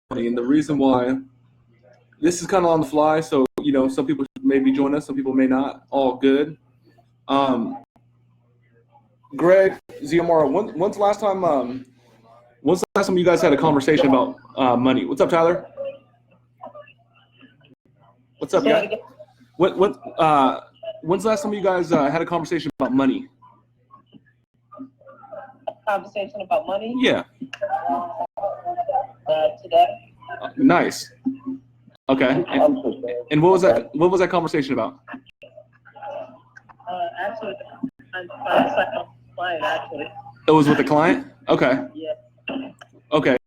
money, and the reason why this is kind of on the fly. So some people may be joining us, some people may not. All good. Greg, Ziamara, when's the last time? When's the last time you guys had a conversation about money? What's up, Tyler? What's up, guys? When's the last time you guys had a conversation about money? Conversation about money? Yeah. Today. Nice. Okay. And what was that? What was that conversation about? Actually, I'm a client. Actually. It was with the client. Okay. Yeah. Okay.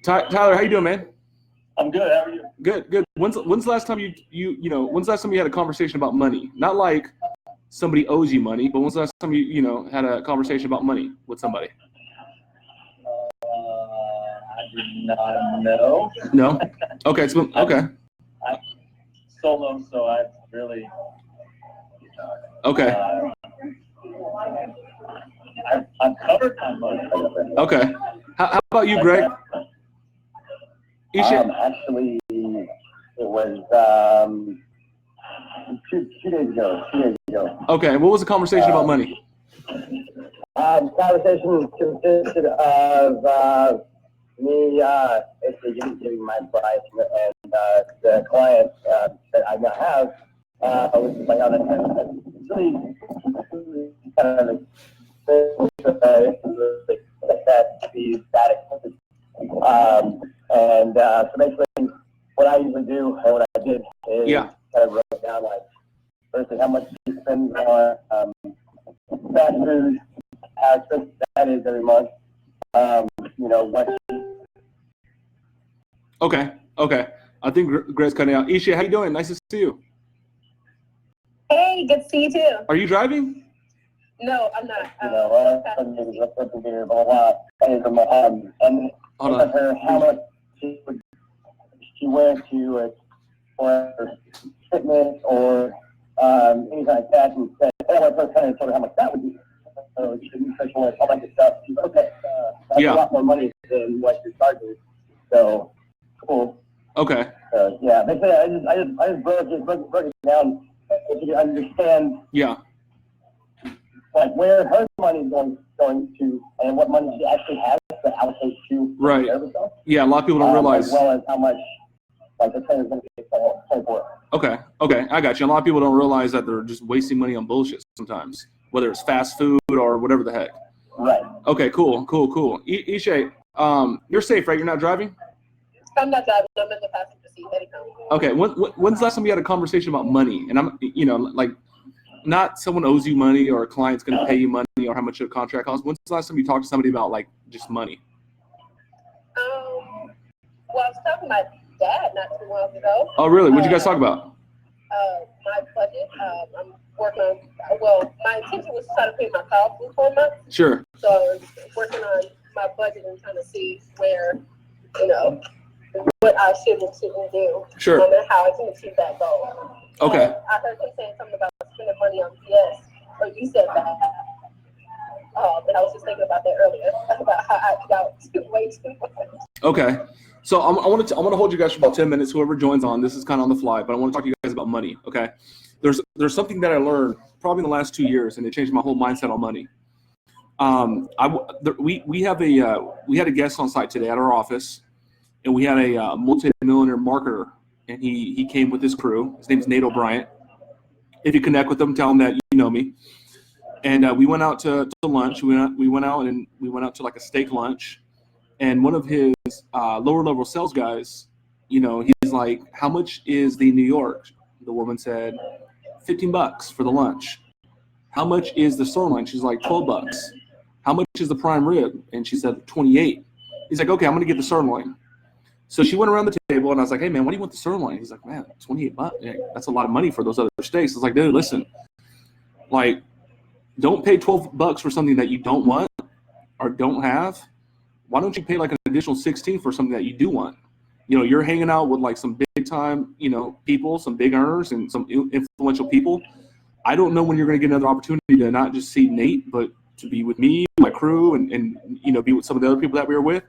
Tyler, how you doing, man? I'm good. How are you? Good. When's the last time when's the last time you had a conversation about money? Not like somebody owes you money, but when's the last time you had a conversation about money with somebody? I do not know. No. Okay. Okay. I'm solo, so I've really. Okay. I've covered my money. Okay. How about you, Greg? Actually, it was two days ago. Okay. What was the conversation about money? The conversation consisted of me basically giving my advice, and the client that I now have was like on a really kind of that to be static. So basically, what I usually do, or what I did, is kind of wrote down like firstly how much you spend on fast food, how expensive that is every month. What. Okay. I think Greg's cutting out. Isha, how you doing? Nice to see you. Hey, good to see you too. Are you driving? No, I'm not. And asked her how much she went to for fitness or anything like that, and said, hey, I was kind of told her how much that would be. So she didn't specialize all that good stuff. She's okay. That's a lot more money than what you're charging. So cool. Okay. Basically, I just broke it down so you can understand. Yeah. Like where her money is going to, and what money she actually has to allocate to. Right. Yeah, a lot of people don't realize. As well as how much like the trainer is going to get for. Okay, I got you. A lot of people don't realize that they're just wasting money on bullshit sometimes, whether it's fast food or whatever the heck. Right. Okay, cool. Isha, you're safe, right? You're not driving? I'm not driving. I'm in the passenger seat. Heading home. Okay. When's the last time you had a conversation about money? And I'm, like, not someone owes you money or a client's going to pay you money or how much a contract costs. When's the last time you talked to somebody about like just money? Well, I was talking to my dad not too long ago. Oh, really? What'd you guys talk about? My budget. I'm working on. Well, my intention was to try to pay my car off in 4 months. Sure. So I was working on my budget and trying to see where, what I should and shouldn't do. Sure. And how I can achieve that goal. Okay. I heard him saying something about spending money on PS, or you said that. And I was just thinking about that earlier, about how I got way too much. Okay. So I'm gonna hold you guys for about 10 minutes. Whoever joins on, this is kind of on the fly, but I want to talk to you guys about money. Okay. There's something that I learned probably in the last 2 years, and it changed my whole mindset on money. We had a guest on site today at our office, and we had a multi-millionaire marketer, and he came with his crew. His name is Nate O'Brien. If you connect with him, tell him that you know me. And we went out to lunch. We went out to like a steak lunch, and one of his lower level sales guys, he's like, "How much is the New York?" The woman said, $15 for the lunch. How much is the sirloin? She's like, $12. How much is the prime rib? And she said, $28. He's like, okay, I'm gonna get the sirloin. So she went around the table, and I was like, hey man, what do you want the sirloin? He's like, man, $28. Yeah, that's a lot of money for those other steaks. I was like, dude, listen, like, don't pay $12 for something that you don't want or don't have. Why don't you pay like an additional $16 for something that you do want? You're hanging out with like some big time, people, some big earners and some influential people. I don't know when you're going to get another opportunity to not just see Nate, but to be with me, my crew, and be with some of the other people that we were with.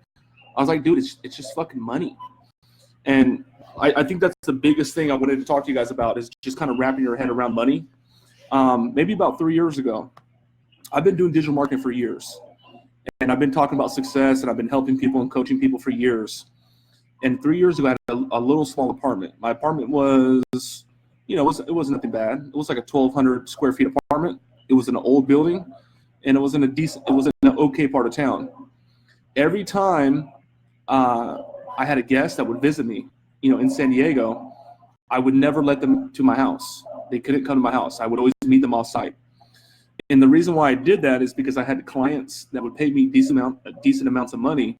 I was like, dude, it's just fucking money. And I think that's the biggest thing I wanted to talk to you guys about is just kind of wrapping your head around money. Maybe about 3 years ago, I've been doing digital marketing for years. And I've been talking about success, and I've been helping people and coaching people for years. And 3 years ago, I had a little small apartment. My apartment was, it wasn't nothing bad. It was like a 1,200 square feet apartment. It was in an old building, and it was in an okay part of town. Every time I had a guest that would visit me, in San Diego, I would never let them to my house. They couldn't come to my house. I would always meet them off site. And the reason why I did that is because I had clients that would pay me decent amounts of money,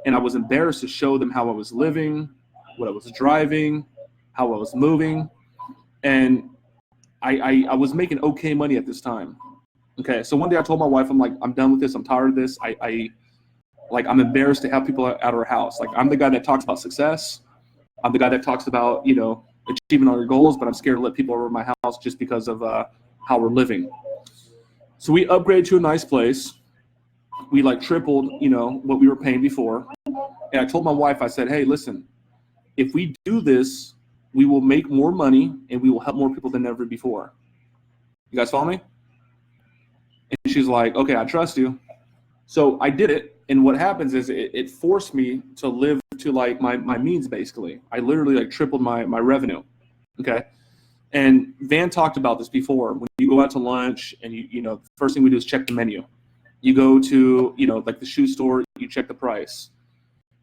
and I was embarrassed to show them how I was living, what I was driving, how I was moving, and I was making okay money at this time. Okay, so one day I told my wife, I'm like, I'm done with this. I'm tired of this. I'm embarrassed to have people at our house. Like, I'm the guy that talks about success. I'm the guy that talks about, achieving all your goals, but I'm scared to let people over my house just because of how we're living. So we upgraded to a nice place. We tripled, what we were paying before. And I told my wife, I said, hey, listen, if we do this, we will make more money and we will help more people than ever before. You guys follow me? And she's like, okay, I trust you. So I did it. And what happens is it forced me to live to my means, basically. I literally tripled my revenue. Okay. And Van talked about this before. When you go out to lunch and the first thing we do is check the menu. You go to, the shoe store, you check the price.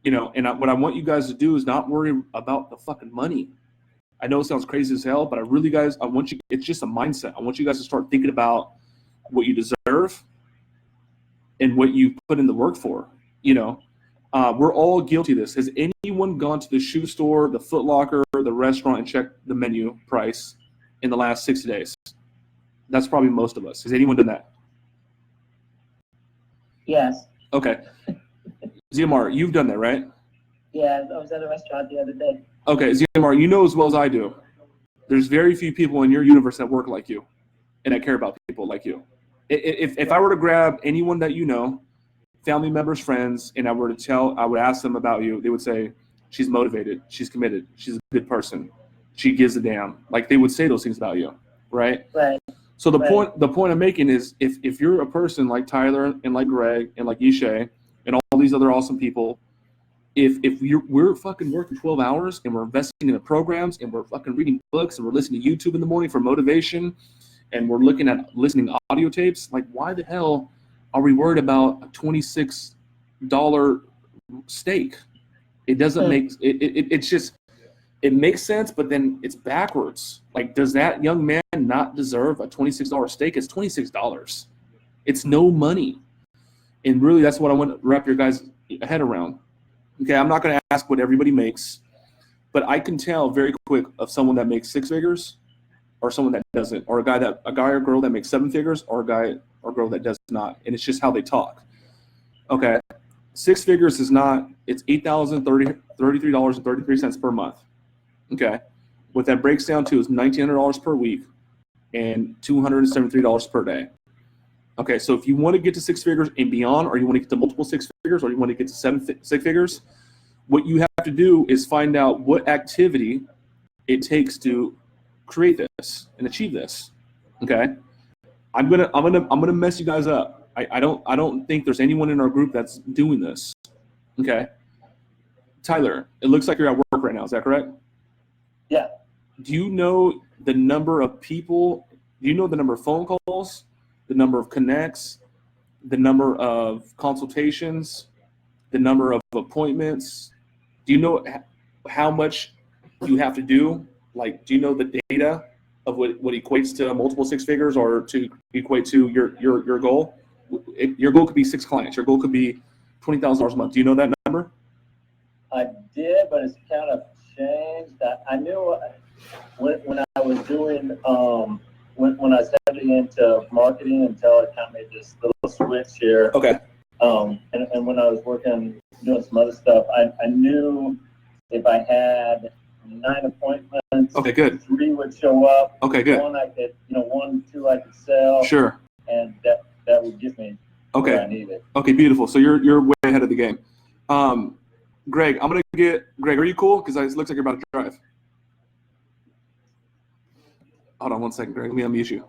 What I want you guys to do is not worry about the fucking money. I know it sounds crazy as hell, but it's just a mindset. I want you guys to start thinking about what you deserve and what you put in the work for. We're all guilty of this. Has anyone gone to the shoe store, the Foot Locker, the restaurant, and checked the menu price in the last 60 days? That's probably most of us. Has anyone done that? Yes. Okay. Ziamar, you've done that, right? Yeah, I was at a restaurant the other day. Okay, Ziamar, you know as well as I do, there's very few people in your universe that work like you and that care about people like you. If I were to grab anyone that family members, friends, and I would ask them about you, they would say, she's motivated, she's committed, she's a good person, she gives a damn. They would say those things about you, right? Right. So the point I'm making is if you're a person like Tyler and like Greg and like Ishay and all these other awesome people, if we're fucking working 12 hours and we're investing in the programs and we're fucking reading books and we're listening to YouTube in the morning for motivation and we're listening to audio tapes, why the hell are we worried about a $26 steak? It doesn't make it makes sense, but then it's backwards. Does that young man not deserve a $26 steak? It's $26. It's no money. And really, that's what I want to wrap your guys' head around. Okay, I'm not going to ask what everybody makes, but I can tell very quick of someone that makes six figures or someone that doesn't, or a guy or girl that makes seven figures, or a guy or girl that does not. And it's just how they talk. Okay, six figures is not, it's $8,033.33 per month. Okay, what that breaks down to is $1,900 per week and $273 per day. Okay, so if you want to get to six figures and beyond, or you want to get to multiple six figures, or you want to get to six figures, what you have to do is find out what activity it takes to create this and achieve this. Okay, I'm gonna mess you guys up. I don't think there's anyone in our group that's doing this. Okay, Tyler, it looks like you're at work right now. Is that correct? Yeah. Do you know the number of people? Do you know the number of phone calls, the number of connects, the number of consultations, the number of appointments? Do you know how much you have to do? Do you know the data of what equates to multiple six figures or to equate to your goal? Your goal could be 6 clients. Your goal could be $20,000 a month. Do you know that number? I did, but it's kind of changed. I knew when I was doing when I started into marketing until it kind of made this little switch here. Okay. And when I was doing some other stuff, I knew if I had 9 appointments, okay, good. 3 would show up. Okay, good. 1 I could, 1, 2 I could sell. Sure. And that would give me what I needed. Okay, beautiful. So you're way ahead of the game. Greg, I'm gonna get Greg. Are you cool? Because it looks like you're about to drive. Hold on one second, Greg. Let me unmute you.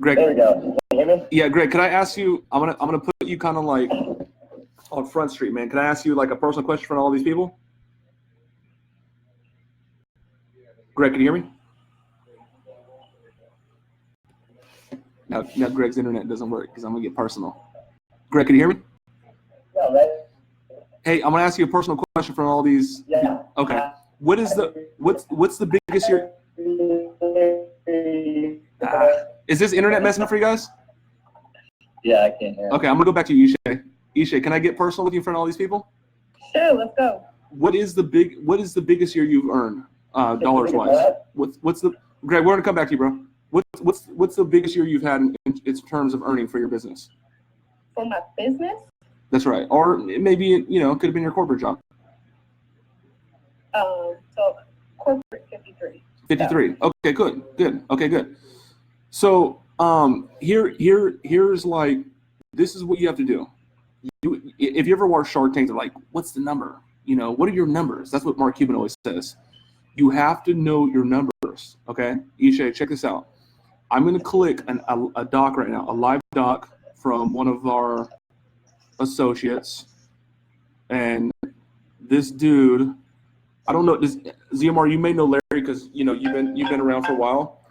Greg. There we go. Can you hear me? Yeah, Greg. Could I ask you? I'm gonna put you kind of like on Front Street, man. Can I ask you like a personal question for all these people? Greg, can you hear me? Now Greg's internet doesn't work because I'm gonna get personal. Greg, can you hear me? No, right? Hey, I'm gonna ask you a personal question from all these. Yeah. Okay. What's the biggest year? Is this internet messing up for you guys? Yeah, I can't hear. Okay, I'm gonna go back to you, Ishay. Ishay, can I get personal with you in front of all these people? Sure, let's go. What is the biggest year you've earned, dollars wise? What's the Greg? We're gonna come back to you, bro. What's the biggest year you've had in terms of earning for your business? For my business, That's right. Or maybe it could have been your corporate job. so corporate 53. 53. Okay, good. Okay, good. So here's like, this is what you have to do. If you ever watch Shark Tank, they're like, what's the number? What are your numbers? That's what Mark Cuban always says. You have to know your numbers. Okay, Ishay, check this out. I'm going to click a doc right now, a live doc from one of our associates, and this dude, I don't know, ZMR, you may know Larry because you've been around for a while.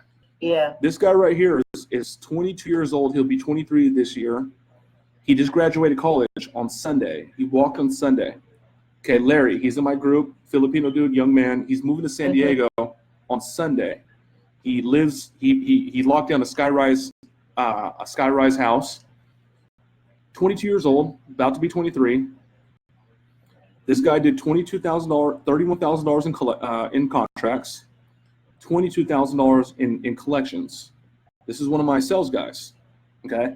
Yeah. This guy right here is 22 years old. He'll be 23 this year. He just graduated college on Sunday. He walked on Sunday. Okay, Larry, he's in my group, Filipino dude, young man. He's moving to San Diego on Sunday. He lives. He locked down a skyrise house. 22 years old, about to be 23. This guy did $22,000, $31,000 in contracts, $22,000 in collections. This is one of my sales guys. Okay,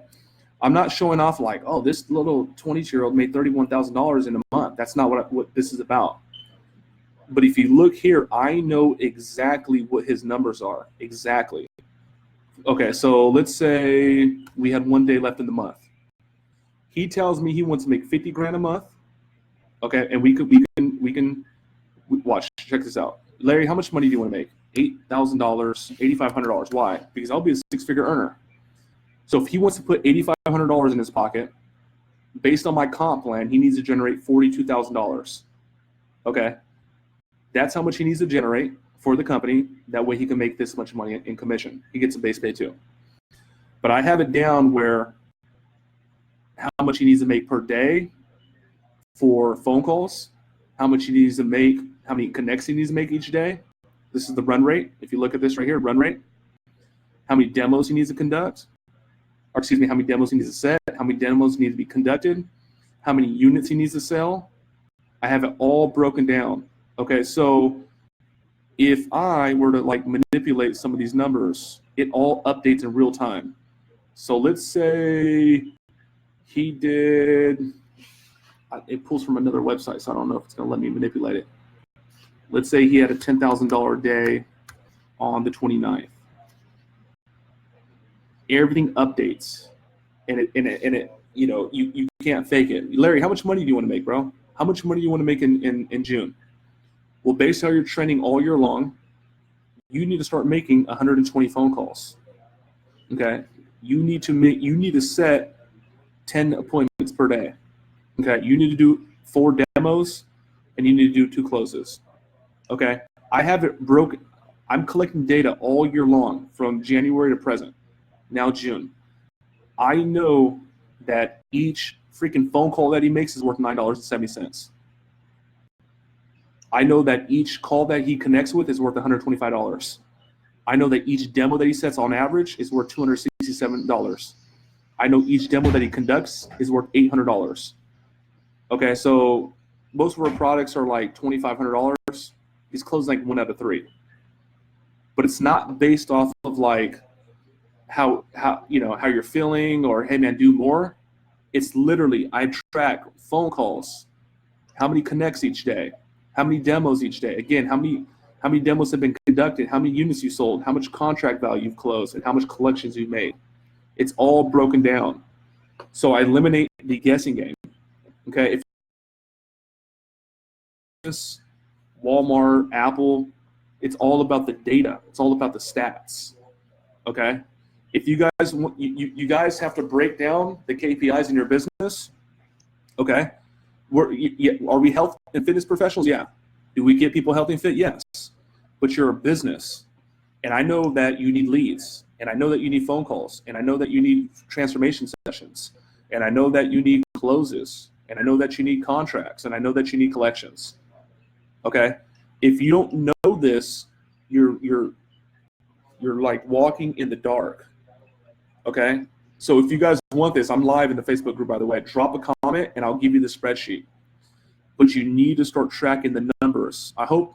I'm not showing off like, oh, this little 22-year-old made $31,000 in a month. That's not what this is about. But if you look here, I know exactly what his numbers are. Exactly. Okay, so let's say we had 1 day left in the month. He tells me he wants to make 50 grand a month. Okay, and we can watch. Check this out, Larry. How much money do you want to make? $8,000, $8,500. Why? Because I'll be a six-figure earner. So if he wants to put $8,500 in his pocket, based on my comp plan, he needs to generate $42,000. Okay. That's how much he needs to generate for the company. That way he can make this much money in commission. He gets a base pay too. But I have it down where how much he needs to make per day for phone calls, how much he needs to make, how many connects he needs to make each day. This is the run rate. If you look at this right here, run rate. How many demos he needs to conduct, or excuse me, how many demos he needs to set, how many demos need to be conducted, how many units he needs to sell. I have it all broken down. Okay, so if I were to like manipulate some of these numbers, it all updates in real time. So let's say he did, it pulls from another website, so I don't know if it's gonna let me manipulate it. Let's say he had a $10,000 day on the 29th. Everything updates, and it you can't fake it. Larry, how much money do you want to make, bro? How much money do you want to make in June? Well, based on how you're trending all year long, you need to start making 120 phone calls. Okay, you need to set 10 appointments per day. Okay, you need to do 4 demos, and you need to do 2 closes. Okay, I have it broken. I'm collecting data all year long from January to present. Now June. I know that each freaking phone call that he makes is worth $9.70. I know that each call that he connects with is worth $125. I know that each demo that he sets on average is worth $267. I know each demo that he conducts is worth $800. Okay, so most of our products are like $2,500. He's closing like 1 out of 3. But it's not based off of like how you're feeling or hey man, do more. It's literally, I track phone calls, how many connects each day, how many demos each day. Again, how many demos have been conducted, how many units you sold, how much contract value you've closed, and how much collections you've made. It's all broken down. So I eliminate the guessing game. Okay, if Walmart, Apple, it's all about the data. It's all about the stats. Okay, if you guys want, you guys have to break down the KPIs in your business. Okay, are we health and fitness professionals? Yeah. Do we get people healthy and fit? Yes. But you're a business, and I know that you need leads, and I know that you need phone calls, and I know that you need transformation sessions, and I know that you need closes, and I know that you need contracts, and I know that you need collections. Okay, if you don't know this, you're like walking in the dark. Okay, so if you guys want this, I'm live in the Facebook group, by the way. Drop a comment, and I'll give you the spreadsheet. But you need to start tracking the numbers. I hope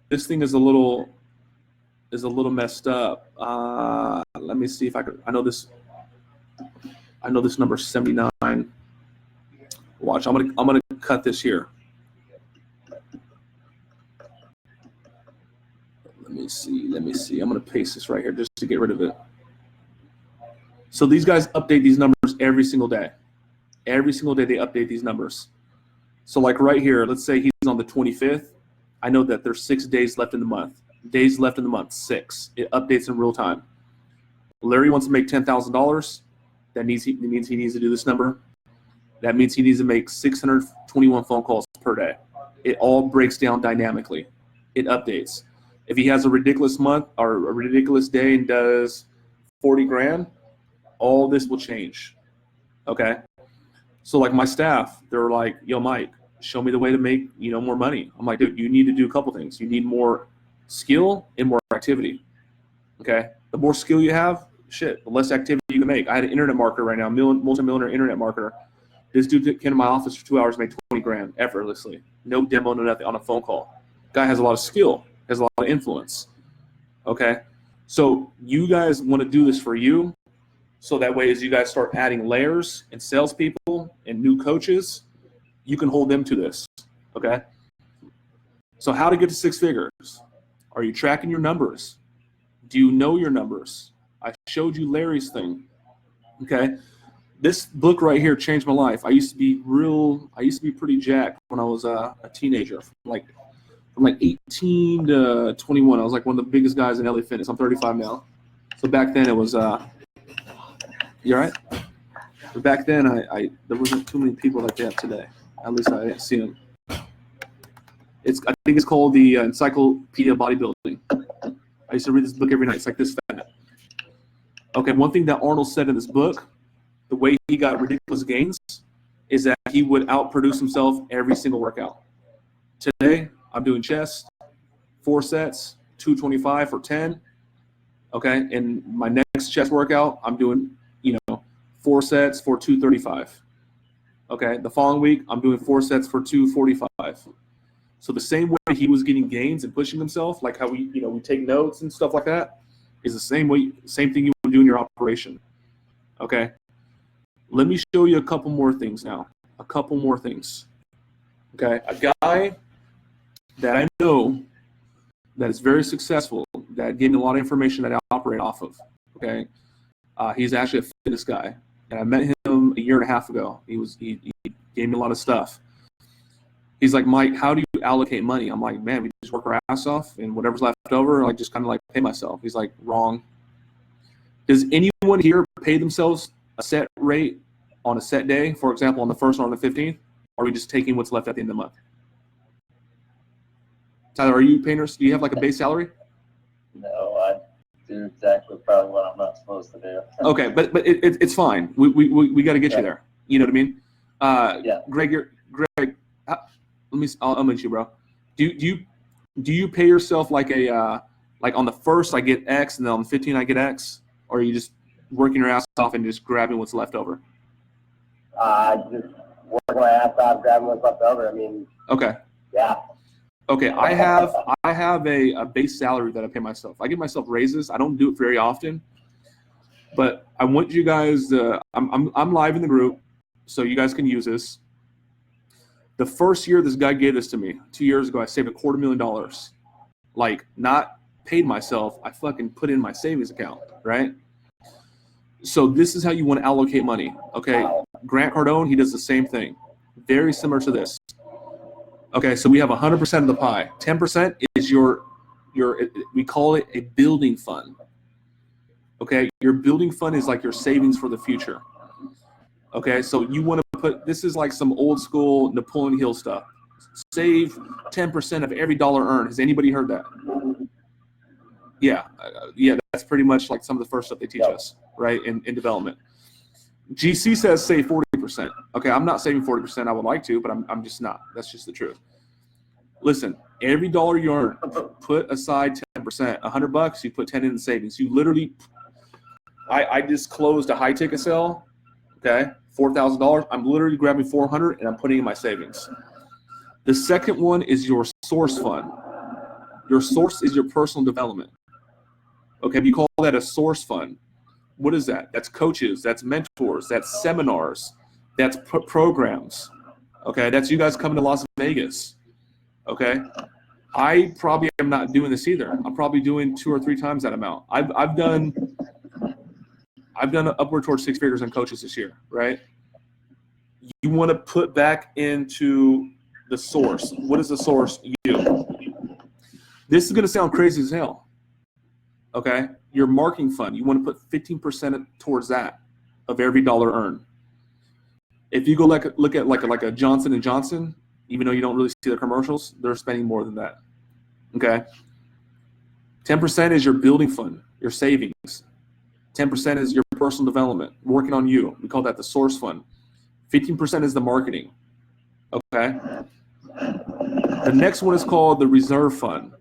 this thing is a little messed up. Let me see if I could. I know this number is 79. Watch, I'm gonna cut this here. Let me see. I'm gonna paste this right here just to get rid of it. So these guys update these numbers every single day. Every single day they update these numbers. So like right here, let's say he's on the 25th. I know that there's 6 days left in the month. Days left in the month, 6. It updates in real time. Larry wants to make $10,000. That means he needs to do this number. That means he needs to make 621 phone calls per day. It all breaks down dynamically. It updates. If he has a ridiculous month or a ridiculous day and does 40 grand, all this will change. Okay? So like my staff, they're like, yo, Mike, show me the way to make, more money. I'm like, dude, you need to do a couple things. You need more skill and more activity. Okay? The more skill you have, the less activity you can make. I had an internet marketer right now, multi-millionaire internet marketer. This dude came to my office for 2 hours, made 20 grand effortlessly. No demo, no nothing, on a phone call. Guy has a lot of skill, has a lot of influence. Okay? So you guys want to do this for you. So that way, as you guys start adding layers and salespeople and new coaches, you can hold them to this. Okay? So how to get to 6 figures? Are you tracking your numbers? Do you know your numbers? I showed you Larry's thing. Okay? This book right here changed my life. I used to be pretty jacked when I was a teenager. From like 18 to 21, I was like one of the biggest guys in LA Fitness. I'm 35 now. So back then it was, you all right? But back then there wasn't too many people like that today. At least I didn't see them. I think it's called the Encyclopedia of Bodybuilding. I used to read this book every night. It's like this fat. Okay, one thing that Arnold said in this book, the way he got ridiculous gains, is that he would outproduce himself every single workout. Today, I'm doing chest, 4 sets, 225 for 10. Okay, and my next chest workout, I'm doing, 4 sets for 235. Okay, the following week, I'm doing 4 sets for 245. So the same way he was getting gains and pushing himself, like how we take notes and stuff like that, is the same thing you would do in your operation. Okay. Let me show you a couple more things now. A couple more things. Okay. A guy that I know that is very successful, that gave me a lot of information that I operate off of. Okay. He's actually a fitness guy. And I met him a year and a half ago. He gave me a lot of stuff. He's like, Mike, how do you allocate money? I'm like, man, we just work our ass off, and whatever's left over, I just kind of like pay myself. He's like, wrong. Does anyone here pay themselves a set rate on a set day, for example, on the 1st or on the 15th? Or are we just taking what's left at the end of the month? Tyler, are you painters? Do you have like a base salary? No, I do exactly probably what I'm not supposed to do. Okay, but it's fine. We got to get you there. You know what I mean? Yeah. Greg, I'll meet you, bro. Do you pay yourself like a like on the 1st I get X and then on the 15th I get X, or are you just working your ass off and just grabbing what's left over? I just work my ass off, grabbing what's left over. I mean, Okay. yeah. Okay, I have a base salary that I pay myself. I give myself raises. I don't do it very often, but I want you guys to. I'm live in the group, so you guys can use this. The first year this guy gave this to me, 2 years ago, I saved $250,000. Like, not paid myself, I fucking put in my savings account, right? So this is how you want to allocate money, okay? Grant Cardone, he does the same thing. very similar to this. Okay, so we have 100% of the pie. 10% is your we call it a building fund. Okay, your building fund is like your savings for the future. Okay, so you want to put, this is like some old school Napoleon Hill stuff. Save 10% of every dollar earned. Has anybody heard that? Yeah, that's pretty much like some of the first stuff they teach us, right, in development. GC says save 40%. Okay, I'm not saving 40%. I would like to, but I'm just not. That's just the truth. Listen, every dollar you earn, put aside 10%. $100, you put 10 in savings. You literally, I just closed a high ticket sale. Okay, $4,000. I'm literally grabbing 400 and I'm putting in my savings. The second one is your source fund. Your source is your personal development. Okay, we call that a source fund. What is that? That's coaches, that's mentors, that's seminars, that's programs. Okay, that's you guys coming to Las Vegas. Okay, I probably am not doing this either. I'm probably doing 2 or 3 times that amount. I've done upward towards 6 figures in coaches this year, right? You want to put back into the source. What is the source? You. This is going to sound crazy as hell. Okay, your marketing fund. You want to put 15% towards that of every dollar earned. If you go look at like a Johnson & Johnson, even though you don't really see the commercials, they're spending more than that. Okay, 10% is your building fund, your savings. 10% is your personal development, working on you. We call that the source fund. 15% is the marketing. Okay. The next one is called the reserve fund.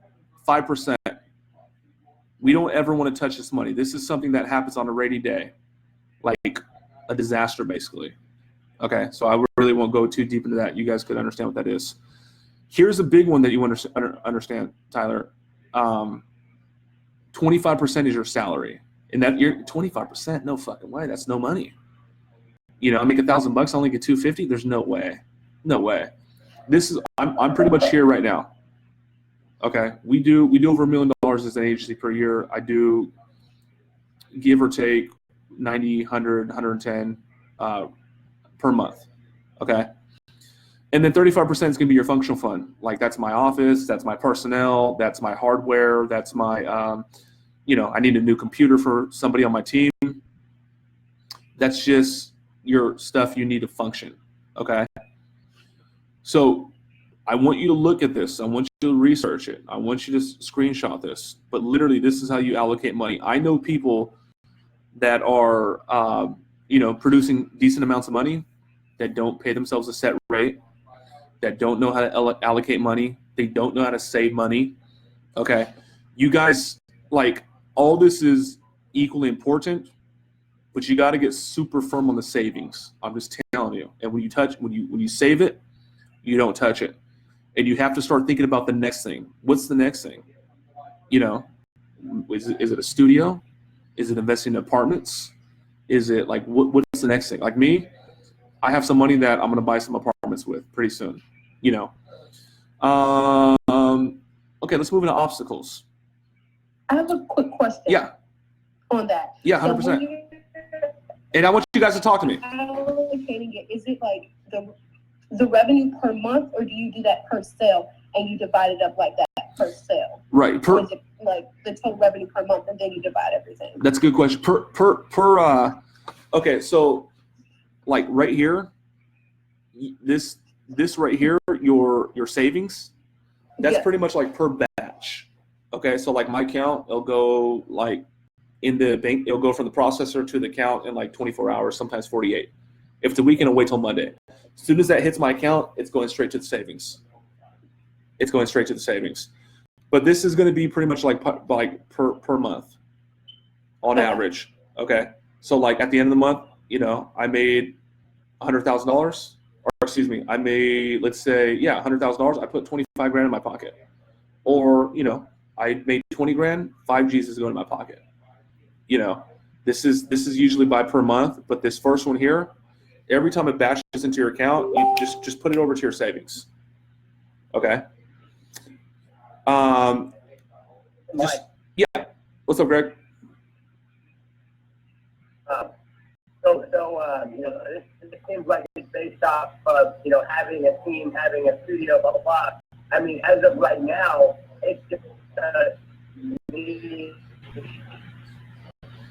5%. We don't ever want to touch this money. This is something that happens on a rainy day, like a disaster, basically. Okay, so I really won't go too deep into that. You guys could understand what that is. Here's a big one that you want to understand, Tyler. 25% is your salary. And that you're 25%, no fucking way. That's no money. You know, I make $1,000, I only get $250. There's no way. No way. This is I'm pretty much here right now. Okay, we do over $1 million as an agency per year. I do give or take 90, 100, 110 per month. Okay, and then 35% is going to be your functional fund. Like that's my office, that's my personnel, that's my hardware, that's my I need a new computer for somebody on my team. That's just your stuff you need to function. Okay. So I want you to look at this. I want you to research it. I want you to screenshot this. But literally, this is how you allocate money. I know people that are, producing decent amounts of money that don't pay themselves a set rate, that don't know how to allocate money. They don't know how to save money. Okay. You guys, like, all this is equally important, but you got to get super firm on the savings. I'm just telling you. And when you save it, you don't touch it. And you have to start thinking about the next thing. What's the next thing? You know, is it a studio? Is it investing in apartments? Is it like, what's the next thing? Like me, I have some money that I'm going to buy some apartments with pretty soon, you know. Okay, let's move into obstacles. I have a quick question. Yeah. On that. Yeah, 100%. And I want you guys to talk to me. Allocating it, is it like the revenue per month, or do you do that per sale and you divide it up like that per sale? Right. Or is it like the total revenue per month and then you divide everything? That's a good question. Okay, so like right here, this right here, your savings, that's pretty much like per batch. Okay, so like my account, it'll go like in the bank, it'll go from the processor to the account in like 24 hours, sometimes 48. If it's a weekend, it'll wait till Monday. As soon as that hits my account, it's going straight to the savings. It's going straight to the savings. But this is going to be pretty much like per month on average. Okay, so like at the end of the month, you know, I made $100,000, or excuse me, I made, let's say, $100,000. I put 25 grand in my pocket, or you know, I made 20 grand. 5 G's is going in my pocket. You know, this is usually by per month, but this first one here, every time it batches into your account, you just put it over to your savings. Okay. What's up, Greg? So it seems like it's based off of, having a team, having a studio, blah, blah, blah. I mean, as of right now, it's just me.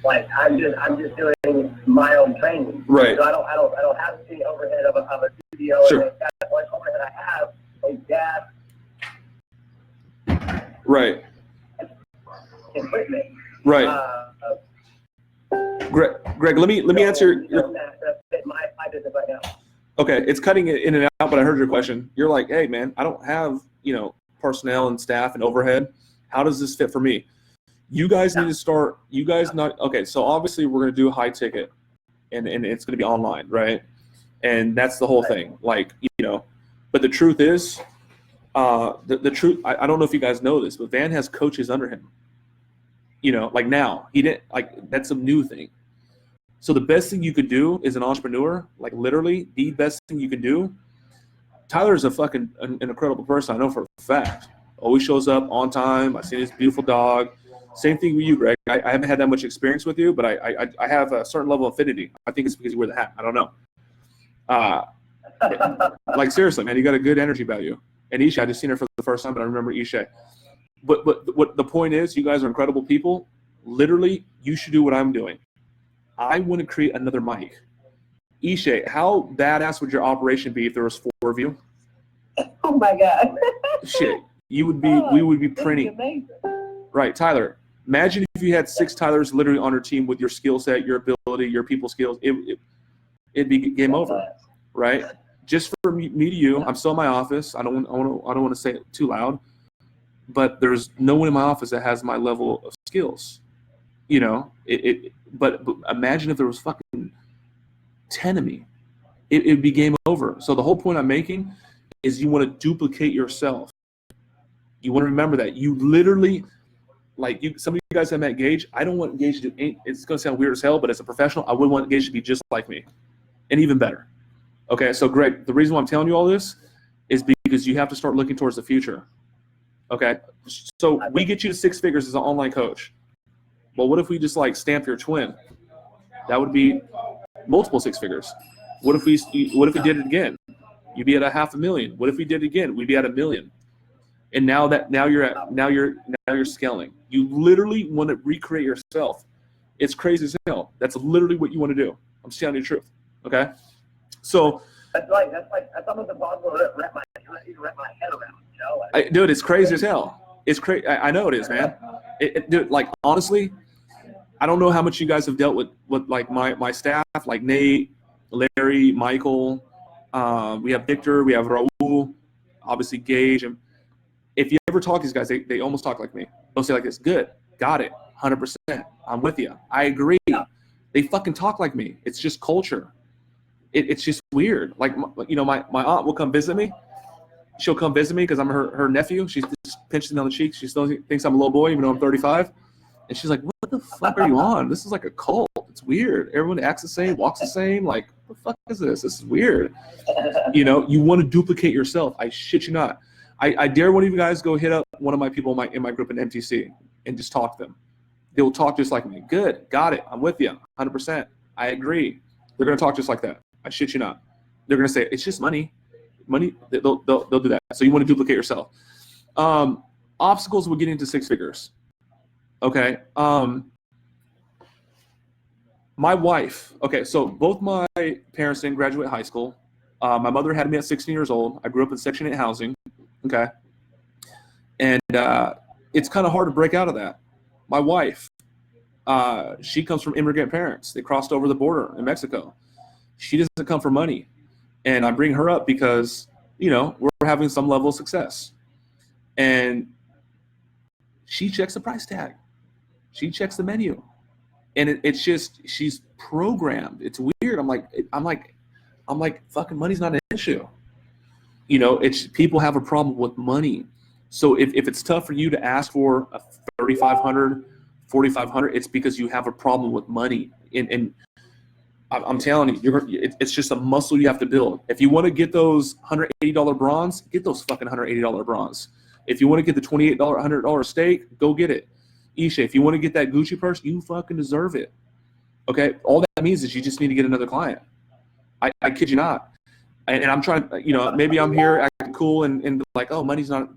Like I'm just doing my own training. Right. So I don't have the overhead of a studio. Sure. And that's one overhead I have is gas, Right. equipment. Right. Greg, let me answer your. That fit my business right now. Okay, it's cutting it in and out, but I heard your question. You're like, hey man, I don't have personnel and staff and overhead. How does this fit for me? You guys need to start. You guys not okay. So obviously we're gonna do a high ticket, and it's gonna be online, right? And that's the whole thing. Like but the truth is, the truth. I don't know if you guys know this, but Van has coaches under him. Like now he didn't like that's a new thing. So the best thing you could do as an entrepreneur, like literally the best thing you can do. Tyler is an incredible person. I know for a fact. Always shows up on time. I see this beautiful dog. Same thing with you, Greg. I haven't had that much experience with you, but I have a certain level of affinity. I think it's because you wear the hat. I don't know. Like seriously, man, you got a good energy about you. And Isha, I just seen her for the first time, but I remember Isha. But what the point is, you guys are incredible people. Literally, you should do what I'm doing. I want to create another mic. Isha, how badass would your operation be if there was 4 of you? Oh my God. Shit, we would be printing. Amazing. Right, Tyler. Imagine if you had 6 Tylers literally on your team with your skill set, your ability, your people skills. It'd be game over, right? Just for me to you, I'm still in my office. I don't want to say it too loud, but there's no one in my office that has my level of skills. But imagine if there was fucking 10 of me. It'd be game over. So the whole point I'm making is you want to duplicate yourself. You want to remember that you literally. Some of you guys have met Gage. I don't want Gage to do it's going to sound weird as hell, but as a professional, I would want Gage to be just like me and even better. Okay, so Greg, the reason why I'm telling you all this is because you have to start looking towards the future. Okay, so we get you to 6 figures as an online coach. Well, what if we just stamp your twin? That would be multiple 6 figures. What if we did it again? You'd be at $500,000. What if we did it again? We'd be at $1 million. And now you're scaling. You literally want to recreate yourself. It's crazy as hell. That's literally what you want to do. I'm just telling you the truth. Okay. So That's almost impossible to wrap my head around. dude, it's crazy as hell. It's crazy. I know it is, man. Dude, honestly, I don't know how much you guys have dealt with my staff, like Nate, Larry, Michael. We have Victor, we have Raul, obviously Gage. And if you ever talk to these guys, they almost talk like me. They'll say like this: good, got it, 100%. I'm with you. I agree. They fucking talk like me. It's just culture. It's just weird. My aunt will come visit me. She'll come visit me because I'm her nephew. She just pinches me on the cheek. She still thinks I'm a little boy, even though I'm 35. And she's like, what the fuck are you on? This is like a cult. It's weird. Everyone acts the same, walks the same. Like, what the fuck is this? This is weird. You want to duplicate yourself. I shit you not. I dare one of you guys go hit up one of my people in my group in MTC and just talk to them. They will talk just like me. Good. Got it. I'm with you. 100%. I agree. They're going to talk just like that. I shit you not. They're going to say, it's just money. Money. They'll do that. So you want to duplicate yourself. Obstacles with getting to 6 figures. Okay. My wife. Okay. So both my parents didn't graduate high school. My mother had me at 16 years old. I grew up in Section 8 housing. Okay. And it's kind of hard to break out of that. My wife, she comes from immigrant parents. They crossed over the border in Mexico. She doesn't come for money. And I bring her up because, we're having some level of success. And she checks the price tag. She checks the menu. And it's just, she's programmed. It's weird. I'm like, fucking money's not an issue. It's people have a problem with money. So if it's tough for you to ask for a $3,500, $4,500, it's because you have a problem with money. And I'm telling you, it's just a muscle you have to build. If you want to get those $180 bronze, get those fucking $180 bronze. If you want to get the $28, $100 steak, go get it. Isha, if you want to get that Gucci purse, you fucking deserve it. Okay? All that means is you just need to get another client. I kid you not. and I'm trying, maybe I'm here acting cool and like, oh, money's not.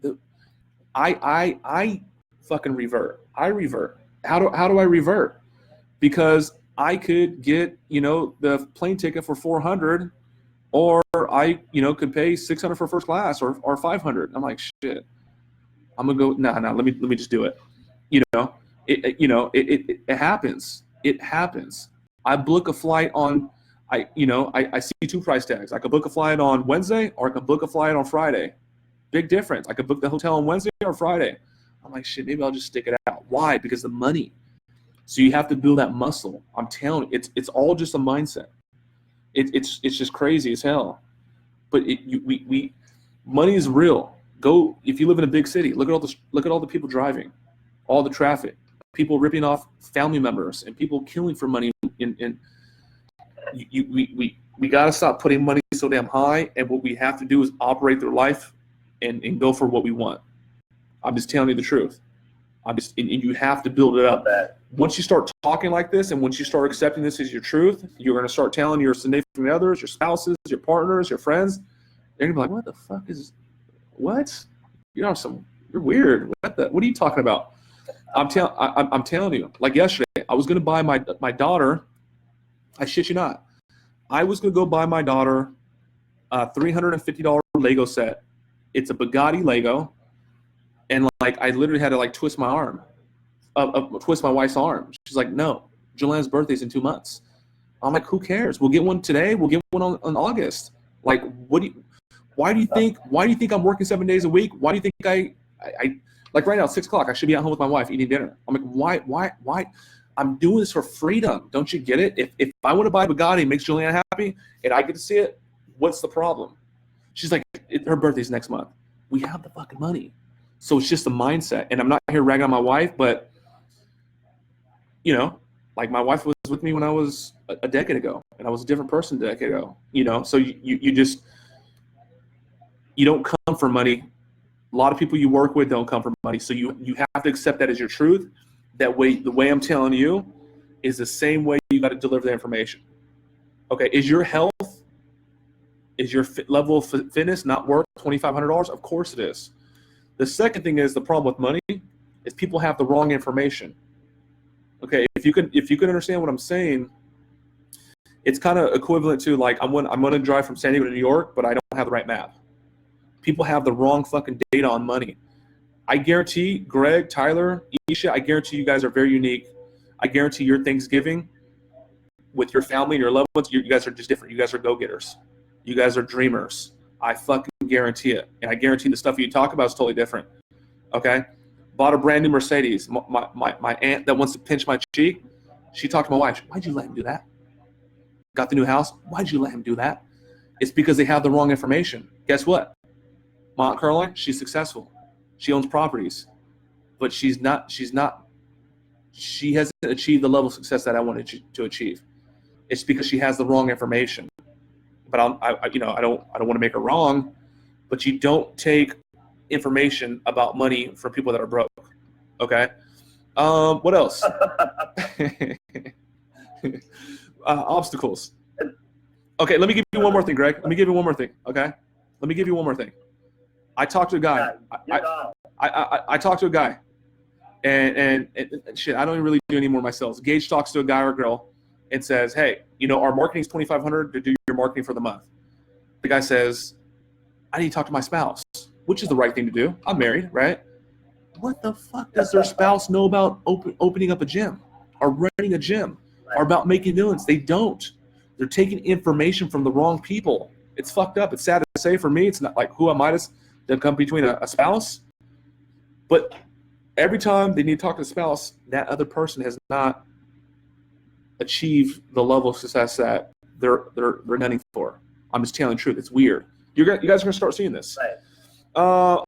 I fucking revert. I revert. How do I revert? Because I could get, the plane ticket for $400, or I, could pay $600 for first class or $500. I'm like, shit. I'm gonna go. No. Let me just do it. It happens. It happens. I book a flight on. I see two price tags. I could book a flight on Wednesday, or I could book a flight on Friday. Big difference. I could book the hotel on Wednesday or Friday. I'm like, shit, maybe I'll just stick it out. Why? Because the money. So you have to build that muscle. I'm telling you, it's all just a mindset. It's just crazy as hell. But money is real. Go, if you live in a big city, look at all the people driving, all the traffic, people ripping off family members, and people killing for money. We got to stop putting money so damn high, and what we have to do is operate through life and go for what we want. I'm just telling you the truth. And you have to build it up. Once you start talking like this, and once you start accepting this as your truth, you're going to start telling your significant others, your spouses, your partners, your friends. They're going to be like, what the fuck is, what? You're weird. What are you talking about? I'm telling you, like yesterday, I was going to buy my daughter, I shit you not, I was going to go buy my daughter a $350 Lego set. It's a Bugatti Lego. And like, I literally had to like twist my arm, twist my wife's arm. She's like, no, Julian's birthday's in 2 months. I'm like, who cares? We'll get one today. We'll get one on August. Like, why do you think I'm working 7 days a week? Why do you think I like right now, 6 o'clock, I should be at home with my wife eating dinner. I'm like, why? I'm doing this for freedom. Don't you get it? If I want to buy a Bugatti and makes Juliana happy and I get to see it, what's the problem? She's like, her birthday's next month. We have the fucking money. So it's just a mindset. And I'm not here ragging on my wife, but, like my wife was with me when I was a decade ago, and I was a different person a decade ago, so you don't come for money. A lot of people you work with don't come for money. So you have to accept that as your truth. That way, the way I'm telling you is the same way you got to deliver the information. Okay, is your health, is your level of fitness not worth $2,500? Of course it is. The second thing is, the problem with money is people have the wrong information. Okay, if you can understand what I'm saying, it's kind of equivalent to like I'm going to drive from San Diego to New York, but I don't have the right map. People have the wrong fucking data on money. I guarantee, Greg, Tyler, Isha, I guarantee you guys are very unique. I guarantee your Thanksgiving with your family and your loved ones, you guys are just different. You guys are go-getters. You guys are dreamers. I fucking guarantee it. And I guarantee the stuff you talk about is totally different. Okay? Bought a brand new Mercedes. My aunt that wants to pinch my cheek, she talked to my wife. Why'd you let him do that? Got the new house. Why'd you let him do that? It's because they have the wrong information. Guess what? My Aunt Caroline, she's successful. She owns properties. But she hasn't achieved the level of success that I wanted to achieve. It's because she has the wrong information. But I don't want to make her wrong, but you don't take information about money from people that are broke. Okay. What else? Obstacles. Okay, let me give you one more thing, Greg. Let me give you one more thing. Okay. Let me give you one more thing. I talked to a guy. I talked to a guy, and shit, I don't even really do any more myself. Gage talks to a guy or a girl and says, hey, our marketing is $2,500 to do your marketing for the month. The guy says, I need to talk to my spouse, which is the right thing to do. I'm married, right? What the fuck does their spouse know about opening up a gym or running a gym or about making millions? They don't. They're taking information from the wrong people. It's fucked up. It's sad to say for me. It's not like, who am I to come between a spouse? But every time they need to talk to the spouse, that other person has not achieved the level of success that they're gunning for. I'm just telling the truth. It's weird. You guys are going to start seeing this. Right.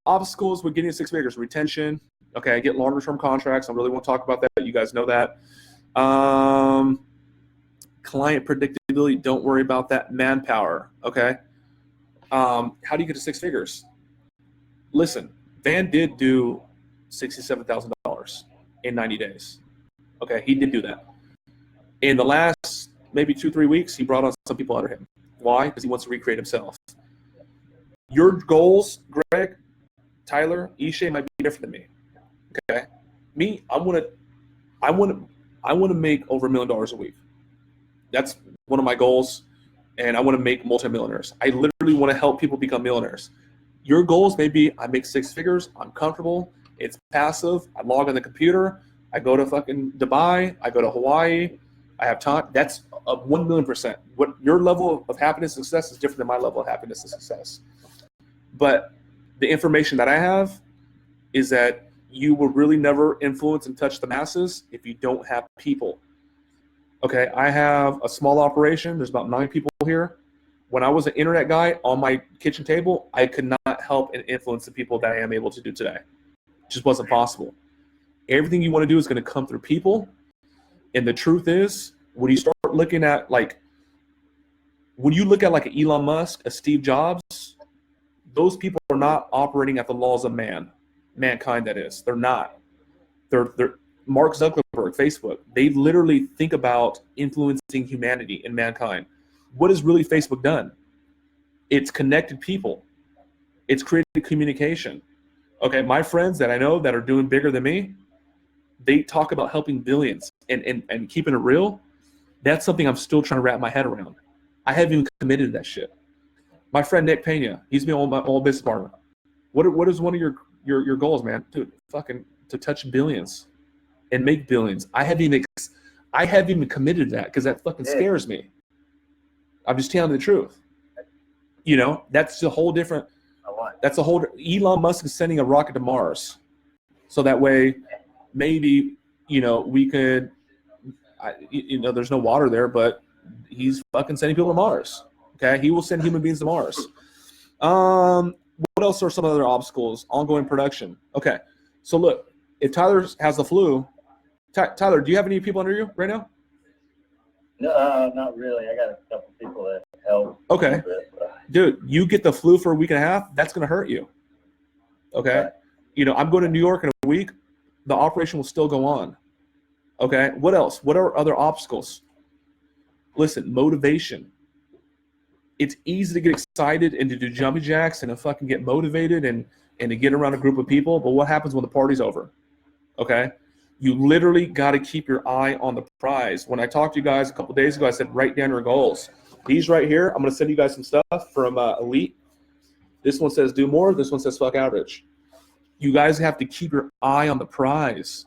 Obstacles with getting 6 figures. Retention. Okay, I get longer term contracts. I really won't talk about that. You guys know that. Client predictability. Don't worry about that. Manpower. Okay. How do you get to 6 figures? Listen, Van did do $67,000 in 90 days. Okay, he did do that. In the last maybe 2-3 weeks, he brought on some people under him. Why? Because he wants to recreate himself. Your goals, Greg, Tyler, Ishay, might be different than me. Okay, me, I want to make over $1 million a week. That's one of my goals, and I want to make multimillionaires. I literally want to help people become millionaires. Your goals may be I make 6 figures, I'm comfortable, it's passive, I log on the computer, I go to fucking Dubai, I go to Hawaii, I have time. That's a 1,000,000%. What your level of happiness and success is different than my level of happiness and success. But the information that I have is that you will really never influence and touch the masses if you don't have people. Okay, I have a small operation. There's about 9 people here. When I was an internet guy on my kitchen table, I could not help and influence the people that I am able to do today. It just wasn't possible. Everything you want to do is going to come through people. And the truth is, when you start looking at when you look at like an Elon Musk, a Steve Jobs, those people are not operating at the laws of mankind. That is, they're not. They're Mark Zuckerberg, Facebook. They literally think about influencing humanity and mankind. What has really Facebook done? It's connected people. It's created communication. Okay, my friends that I know that are doing bigger than me, they talk about helping billions and keeping it real. That's something I'm still trying to wrap my head around. I haven't even committed to that shit. My friend Nick Pena, he's been on my old business partner. What is one of your goals, man? Dude, fucking to touch billions and make billions. I haven't even committed to that because that fucking scares me. I'm just telling you the truth. You know, that's a whole different. Elon Musk is sending a rocket to Mars, so that way, maybe we could. There's no water there, but he's fucking sending people to Mars. Okay, he will send human beings to Mars. What else are some other obstacles? Ongoing production. Okay, so look, if Tyler has the flu, Tyler, do you have any people under you right now? No, not really. I got a couple people that help. Okay. Dude, you get the flu for a week and a half, that's going to hurt you. Okay? Right. I'm going to New York in a week. The operation will still go on. Okay? What else? What are other obstacles? Listen, motivation. It's easy to get excited and to do jumping jacks and to fucking get motivated and to get around a group of people, but what happens when the party's over? Okay? You literally got to keep your eye on the prize. When I talked to you guys a couple days ago, I said, write down your goals. These right here, I'm going to send you guys some stuff from Elite. This one says do more. This one says fuck average. You guys have to keep your eye on the prize.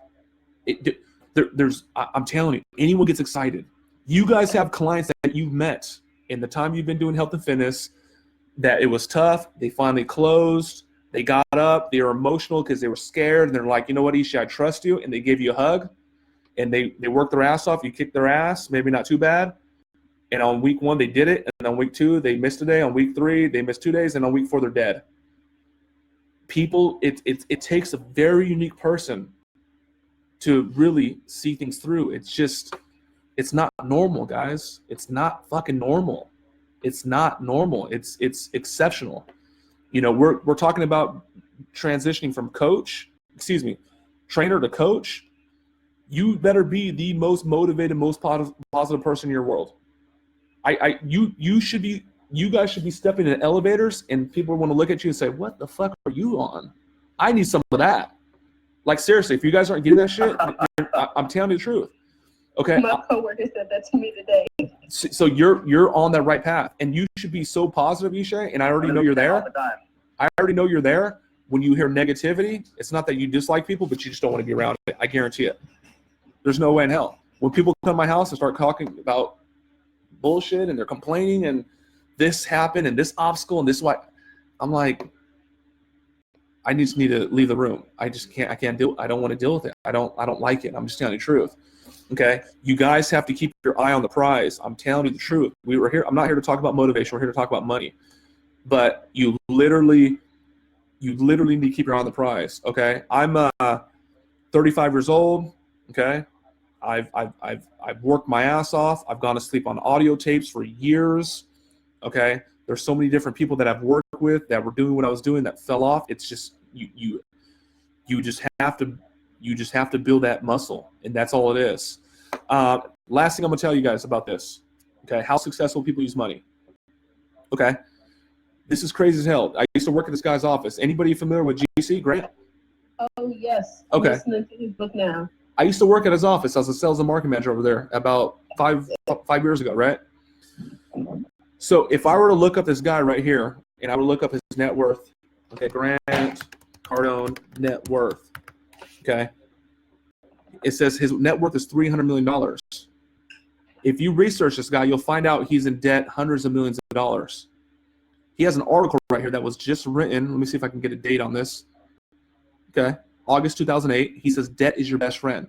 I'm telling you, anyone gets excited. You guys have clients that you've met in the time you've been doing health and fitness that it was tough. They finally closed. They got up, they were emotional because they were scared, and they're like, you know what, Isha, I trust you, and they gave you a hug, and they worked their ass off, you kicked their ass, maybe not too bad, and on week 1 they did it, and on week 2 they missed a day, on week 3 they missed 2 days, and on week 4 they're dead. People, it takes a very unique person to really see things through. It's not normal, guys. It's not fucking normal. It's not normal. It's exceptional. We're talking about transitioning from trainer to coach. You better be the most motivated, most positive person in your world. You guys should be stepping in elevators and people want to look at you and say, what the fuck are you on? I need some of that. Like, seriously, if you guys aren't getting that shit, I'm telling you the truth. Okay. My coworker said that to me today. So you're on that right path, and you should be so positive, Ishay, and I already know you're there. I already know you're there. When you hear negativity, it's not that you dislike people, but you just don't want to be around it. I guarantee it. There's no way in hell. When people come to my house and start talking about bullshit and they're complaining and this happened and this obstacle and this what, I'm like, I just need to leave the room. I don't want to deal with it. I don't like it. I'm just telling you the truth. Okay, you guys have to keep your eye on the prize. I'm telling you the truth. I'm not here to talk about motivation. We're here to talk about money. But you literally need to keep your eye on the prize. Okay, I'm 35 years old. Okay, I've worked my ass off. I've gone to sleep on audio tapes for years. Okay, there's so many different people that I've worked with that were doing what I was doing that fell off. It's just you just have to build that muscle, and that's all it is. Last thing I'm gonna tell you guys about this. Okay, how successful people use money. Okay. This is crazy as hell. I used to work at this guy's office. Anybody familiar with GC, Grant? Oh, yes. Okay. I'm listening to his book now. I used to work at his office. I was a sales and marketing manager over there about five years ago, right? So if I were to look up this guy right here, and I would look up his net worth, okay, Grant Cardone net worth, okay, it says his net worth is $300 million. If you research this guy, you'll find out he's in debt hundreds of millions of dollars. He has an article right here that was just written. Let me see if I can get a date on this. Okay, August 2008. He says debt is your best friend.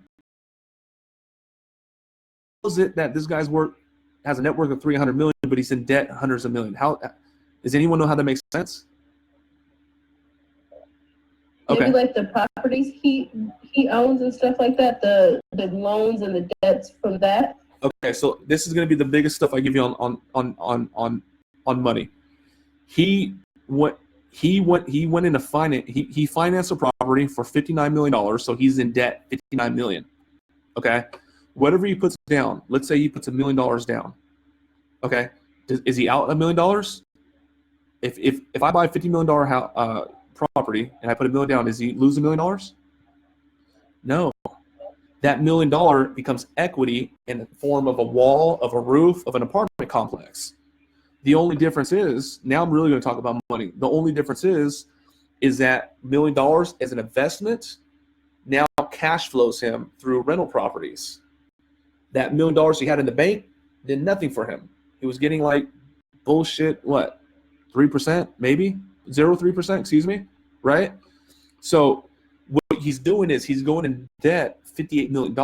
How is it that this guy's has a net worth of 300 million, but he's in debt hundreds of millions? How does anyone know how that makes sense? Okay. Maybe like the properties he owns and stuff like that, the loans and the debts from that. Okay, so this is going to be the biggest stuff I give you on money. He went into finance. He financed a property for $59 million, so he's in debt $59 million. Okay, whatever he puts down, let's say he puts $1 million down. Okay, is he out $1 million? If I buy a $50 million property and I put $1 million down, does he lose $1 million? No. That $1 million becomes equity in the form of a wall, of a roof, of an apartment complex. The only difference is, now I'm really going to talk about money. The only difference is that $1 million as an investment now cash flows him through rental properties. That $1 million he had in the bank did nothing for him. He was getting like bullshit, 3%, maybe 0.3%, excuse me, right? So what he's doing is he's going in debt $58 million,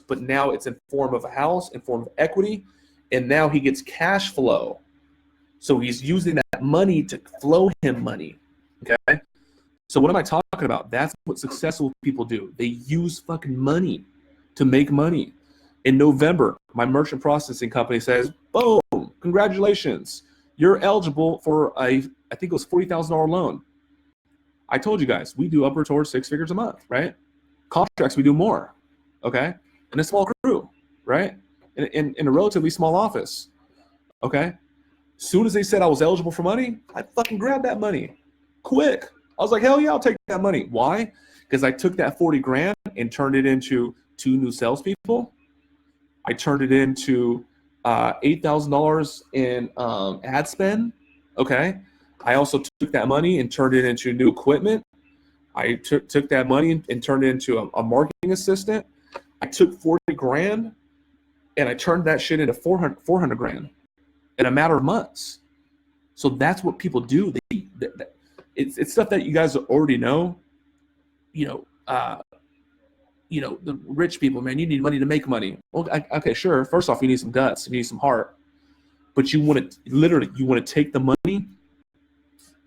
but now it's in form of a house, in form of equity, and now he gets cash flow. So he's using that money to flow him money, okay? So what am I talking about? That's what successful people do. They use fucking money to make money. In November, my merchant processing company says, boom, congratulations. You're eligible for I think it was $40,000 loan. I told you guys, we do upward towards 6 figures a month, right? Contracts, we do more, okay? In a small crew, right? In a relatively small office, okay? Soon as they said I was eligible for money, I fucking grabbed that money, quick. I was like, hell yeah, I'll take that money. Why? Because I took that 40 grand and turned it into 2 new salespeople. I turned it into $8,000 in ad spend, okay? I also took that money and turned it into new equipment. I took that money and turned it into a marketing assistant. I took 40 grand and I turned that shit into 400 grand in a matter of months. So that's what people do. It's stuff that you guys already know. The rich people, man, you need money to make money. Well, okay, sure. First off, you need some guts, you need some heart, but you want to take the money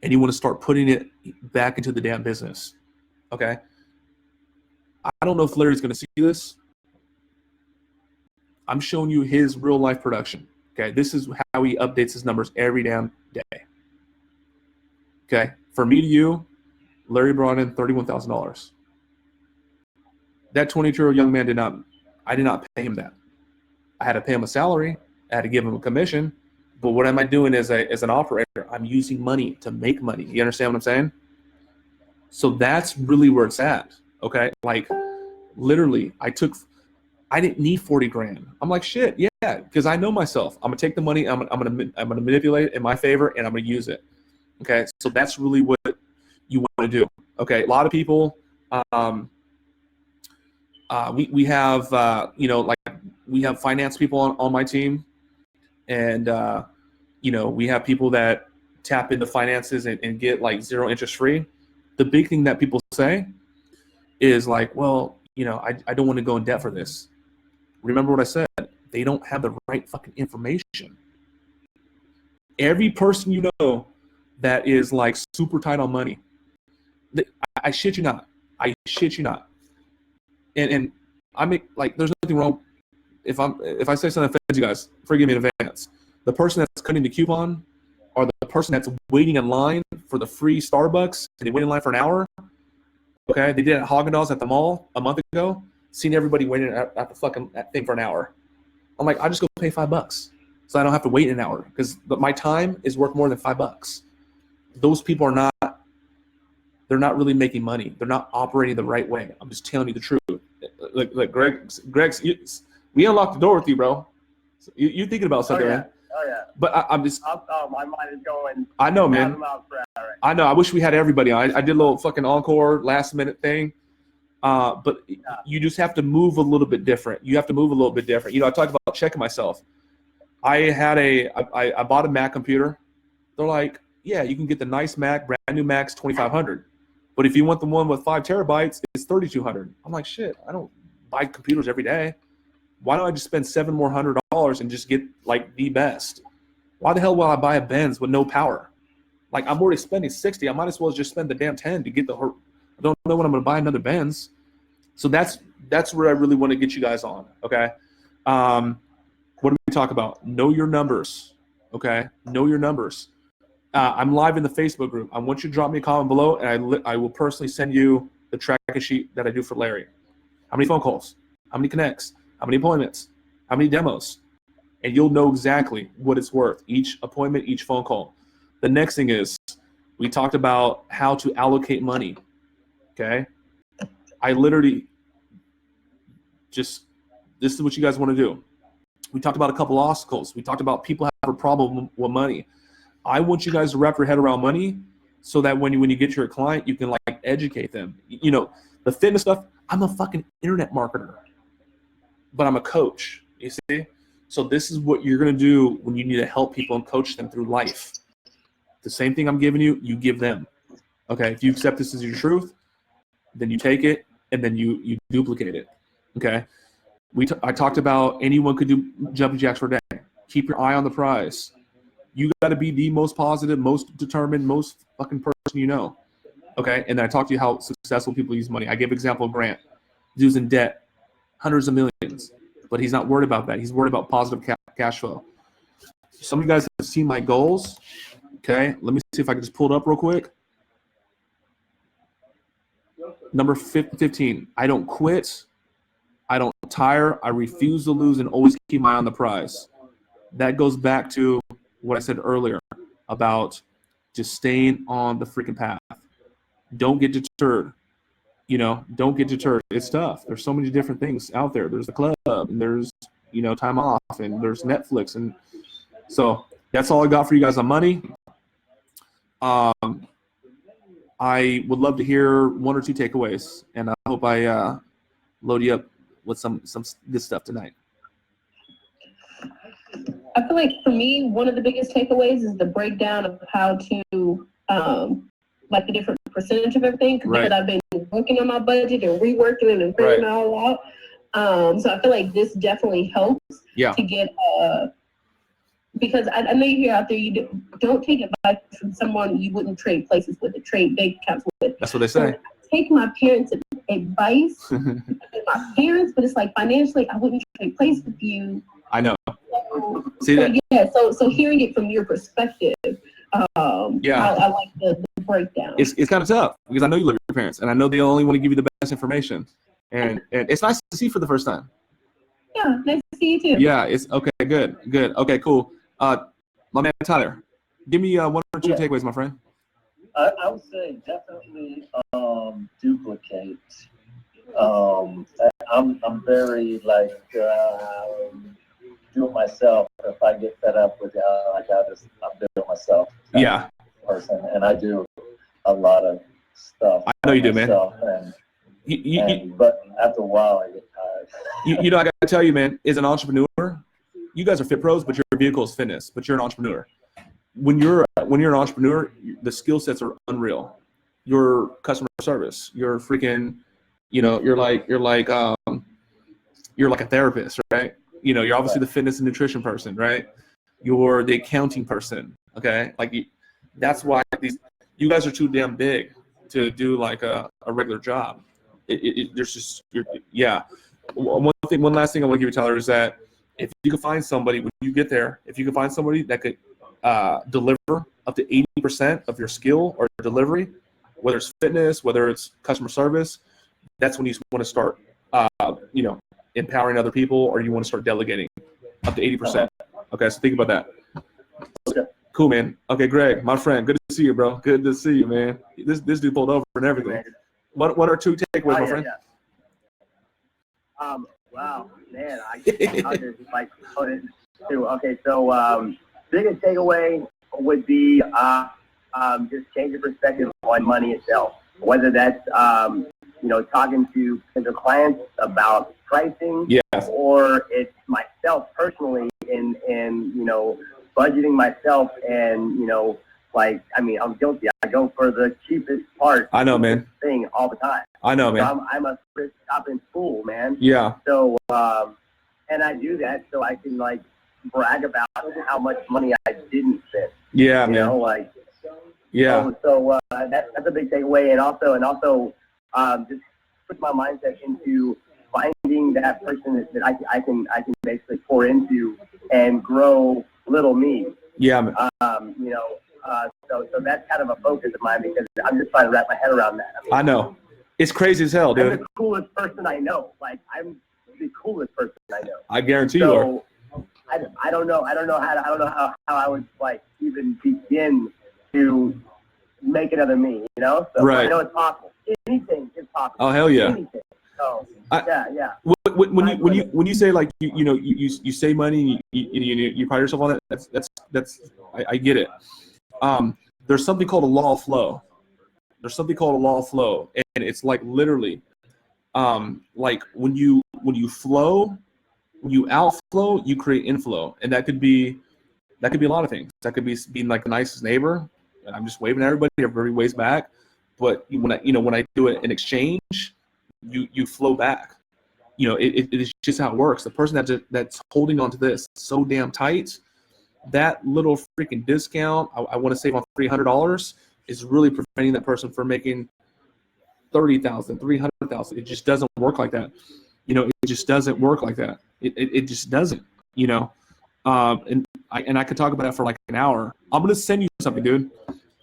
and you want to start putting it back into the damn business. Okay. I don't know if Larry's going to see this. I'm showing you his real life production. Okay. This is how he updates his numbers every damn day. Okay. For me to you, Larry brought in $31,000. That 22-year-old young man I did not pay him that. I had to pay him a salary. I had to give him a commission. But what am I doing as an operator? I'm using money to make money. You understand what I'm saying? So that's really where it's at. Okay. Like literally I didn't need 40 grand. I'm like, shit. Yeah. Because I know myself. I'm going to take the money. I'm going to manipulate it in my favor and I'm going to use it. Okay. So that's really what you want to do. Okay. A lot of people, we have, we have finance people on my team. And, we have people that tap into finances and get like 0 interest free. The big thing that people say is like, well, I don't want to go in debt for this. Remember what I said. They don't have the right fucking information. Every person you know that is like super tight on money, I shit you not. And I make like, there's nothing wrong. If I say something that offends you guys, forgive me in advance. The person that's cutting the coupon or the person that's waiting in line for the free Starbucks and they wait in line for an hour. Okay, they did it at Haagen-Dazs at the mall a month ago. Seen everybody waiting at the fucking thing for an hour. I'm like, I just go pay $5. so I don't have to wait an hour, because my time is worth more than $5. Those people are not, they're not really making money. They're not operating the right way. I'm just telling you the truth. Like Greg's, we unlocked the door with you, bro. So you thinking about something, man. Oh yeah. But I'm just. My mind is going. I know, man. 1,000 miles per hour right I know. I wish we had everybody on. I did a little fucking encore last minute thing. But you just have to move a little bit different. You have to move a little bit different. You know, I talked about checking myself. I bought a Mac computer. They're like, yeah, you can get the nice Mac, brand new Mac's $2,500. But if you want the one with 5 terabytes, it's $3,200. I'm like, shit, I don't buy computers every day. Why don't I just spend $700 more and just get like the best? Why the hell will I buy a Benz with no power? Like, I'm already spending 60. I might as well just spend the damn 10 to get the. I don't know when I'm going to buy another Benz. So that's where I really want to get you guys on. Okay. What do we talk about? Know your numbers. Okay. Know your numbers. I'm live in the Facebook group. I want you to drop me a comment below, and I will personally send you the tracking sheet that I do for Larry. How many phone calls? How many connects? How many appointments? How many demos? And you'll know exactly what it's worth, each appointment, each phone call. The next thing is, we talked about how to allocate money. Okay. I literally this is what you guys want to do. We talked about a couple obstacles. We talked about people have a problem with money. I want you guys to wrap your head around money so that when you get your client, you can like educate them. You know, the fitness stuff, I'm a fucking internet marketer, but I'm a coach, you see? So this is what you're going to do when you need to help people and coach them through life. The same thing I'm giving you, you give them. Okay, if you accept this as your truth, then you take it and then you duplicate it. Okay, I talked about anyone could do jumping jacks for a day. Keep your eye on the prize. You got to be the most positive, most determined, most fucking person you know. Okay, and then I talked to you how successful people use money. I gave an example of Grant. Dude's in debt, hundreds of millions, but he's not worried about that. He's worried about positive cash flow. Some of you guys have seen my goals. Okay, let me see if I can just pull it up real quick. Number 15, I don't quit. I don't tire. I refuse to lose and always keep my eye on the prize. That goes back to what I said earlier about just staying on the freaking path. Don't get deterred. You know, don't get deterred. It's tough. There's so many different things out there. There's the club, and there's, you know, time off, and there's Netflix. And so that's all I got for you guys on money. I would love to hear 1 or 2 takeaways, and I hope I load you up with some good stuff tonight. I feel like for me, one of the biggest takeaways is the breakdown of how to, like the different percentage of everything. Because Right. I've been working on my budget and reworking it and figuring it all out. So I feel like this definitely helps to get, because I know you hear out there, you don't take advice from someone you wouldn't trade places with, or trade bank accounts with. That's what they say. So take my parents' advice, my parents, but it's like financially, I wouldn't trade places with you. I know. So hearing it from your perspective, I like the breakdown. It's kind of tough because I know you live with your parents, and I know they only want to give you the best information, and it's nice to see you for the first time. Yeah, nice to see you too. Yeah, it's okay. Good. Okay, cool. My man Tyler, give me 1 or 2 takeaways, my friend. I would say definitely duplicate. I'm very like do it myself. If I get fed up with it, I'm do it myself. Yeah. Person, and I do a lot of stuff. I know you do, man. But after a while, I get tired. You know, I got to tell you, man, as an entrepreneur, you guys are FitPros, but your vehicle is fitness. But you're an entrepreneur. When you're an entrepreneur, the skill sets are unreal. Your customer service, you're freaking, you know, you're like a therapist, right? You know, you're obviously the fitness and nutrition person, right? You're the accounting person, okay? Like that's why you guys are too damn big to do like a regular job. There's just one last thing I want to give you, Tyler, is that if you can find somebody when you get there, if you can find somebody that could deliver up to 80% of your skill or delivery, whether it's fitness, whether it's customer service, that's when you want to start, empowering other people, or you want to start delegating up to 80%. Okay, so think about that. Okay. Cool, man. Okay, Greg, my friend, good to see you, bro. Good to see you, man. This dude pulled over and everything. What are 2 takeaways, my friend? Yeah. Wow, man, I'll just like put it too. Okay, so biggest takeaway would be just change your perspective on money itself. Whether that's talking to potential clients about pricing, Yes. or it's myself personally in budgeting myself and I'm guilty. I go for the cheapest part. I know, man. Thing all the time. I know, man. So I'm a thrift shopping fool, man. Yeah. So and I do that so I can brag about how much money I didn't spend. Yeah, you man. know, Yeah. So that's a big takeaway, and also just put my mindset into finding that person that I can basically pour into and grow little me. Yeah, man. So that's kind of a focus of mine because I'm just trying to wrap my head around that. I know. It's crazy as hell, dude. I'm the coolest person I know. I'm the coolest person I know. I guarantee you are. I don't know how I would even begin to make another me, So right. I know it's possible. Anything is possible. Oh, hell yeah. Anything. So yeah. When you say you save money and you pride yourself on that, that's I get it. There's something called a law of flow. And it's literally when you flow, when you outflow, you create inflow, and that could be a lot of things. That could be being the nicest neighbor, and I'm just waving at everybody waves back. But when I do it in exchange, you flow back. It is just how it works. The person that's holding on to this so damn tight, that little freaking discount I want to save on $300 is really preventing that person from making $30,000, $300,000. It just doesn't work like that. It just doesn't work like that. It just doesn't. And I could talk about that for an hour. I'm gonna send you something, dude.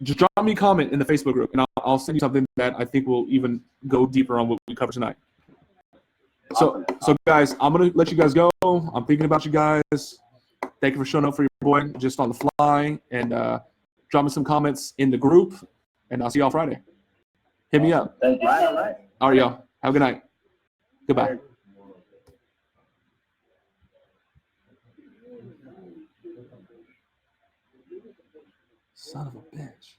Just drop me a comment in the Facebook group, and I'll send you something that I think will even go deeper on what we covered tonight. So guys, I'm gonna let you guys go. I'm thinking about you guys. Thank you for showing up for your boy just on the fly, and drop me some comments in the group, and I'll see y'all Friday. Hit me up. All right. All right, y'all. Have a good night. Goodbye. Son of a bitch.